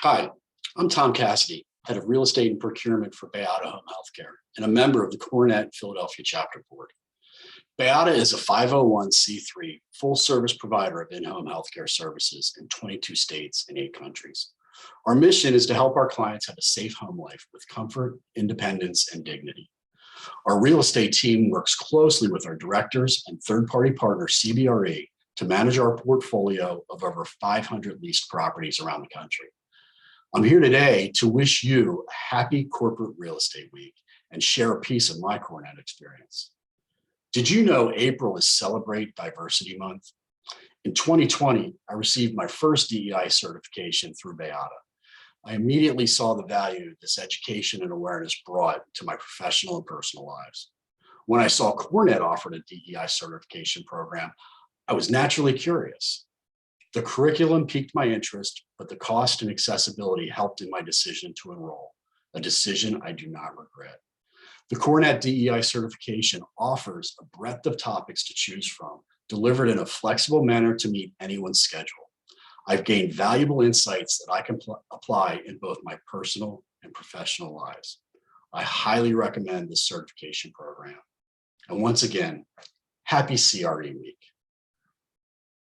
Hi, I'm Tom Cassidy, Head of Real Estate and Procurement for Bayada Home Healthcare and a member of the CoreNet Philadelphia Chapter Board. Bayada is a 501c3 full-service provider of in-home healthcare services in 22 states and 8 countries. Our mission is to help our clients have a safe home life with comfort, independence, and dignity. Our real estate team works closely with our directors and third-party partner CBRE to manage our portfolio of over 500 leased properties around the country. I'm here today to wish you a happy corporate real estate week and share a piece of my CoreNet experience. Did you know April is Celebrate Diversity Month? In 2020, I received my first DEI certification through Bayada. I immediately saw the value this education and awareness brought to my professional and personal lives. When I saw CoreNet offered a DEI certification program, I was naturally curious. The curriculum piqued my interest, but the cost and accessibility helped in my decision to enroll, a decision I do not regret. The CoreNet DEI certification offers a breadth of topics to choose from, delivered in a flexible manner to meet anyone's schedule. I've gained valuable insights that I can apply in both my personal and professional lives. I highly recommend this certification program. And once again, happy CRE week.